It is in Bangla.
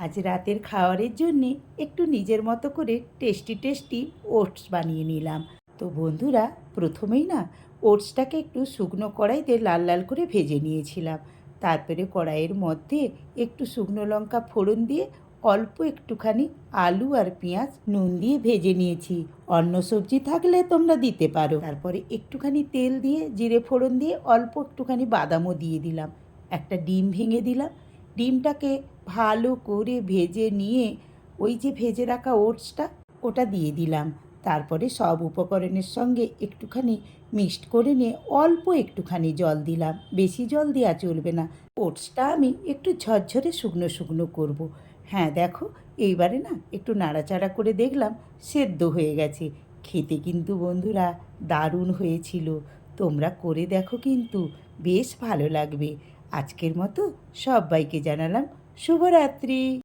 আজ রাতের খাবারের জন্যে একটু নিজের মতো করে টেস্টি টেস্টি ওটস বানিয়ে নিলাম। তো বন্ধুরা, প্রথমেই না ওটসটাকে একটু শুকনো কড়াইতে লাল লাল করে ভেজে নিয়েছিলাম। তারপরে কড়াইয়ের মধ্যে একটু শুকনো লঙ্কা ফোড়ন দিয়ে অল্প একটুখানি আলু আর পেঁয়াজ নুন দিয়ে ভেজে নিয়েছি। অন্য সবজি থাকলে তোমরা দিতে পারো। তারপরে একটুখানি তেল দিয়ে জিরে ফোড়ন দিয়ে অল্প একটুখানি বাদামও দিয়ে দিলাম। একটা ডিম ভেঙে দিলাম। ডিমটাকে ভালো করে ভেজে নিয়ে ওই যে ভেজে রাখা ওটসটা ওটা দিয়ে দিলাম। তারপরে সব উপকরণের সঙ্গে একটুখানি মিক্সড করে নিয়ে অল্প একটুখানি জল দিলাম, বেশি জল দেওয়া চলবে না। ওটসটা আমি একটু ঝরঝরে শুকনো শুকনো করব। হ্যাঁ দেখো, এইবারে না একটু নাড়াচাড়া করে দেখলাম সেদ্ধ হয়ে গেছে। খেতে কিন্তু বন্ধুরা দারুণ হয়েছিল। তোমরা করে দেখো, কিন্তু বেশ ভালো লাগবে। আজকের মতো সবাইকে জানালাম শুভরাত্রি।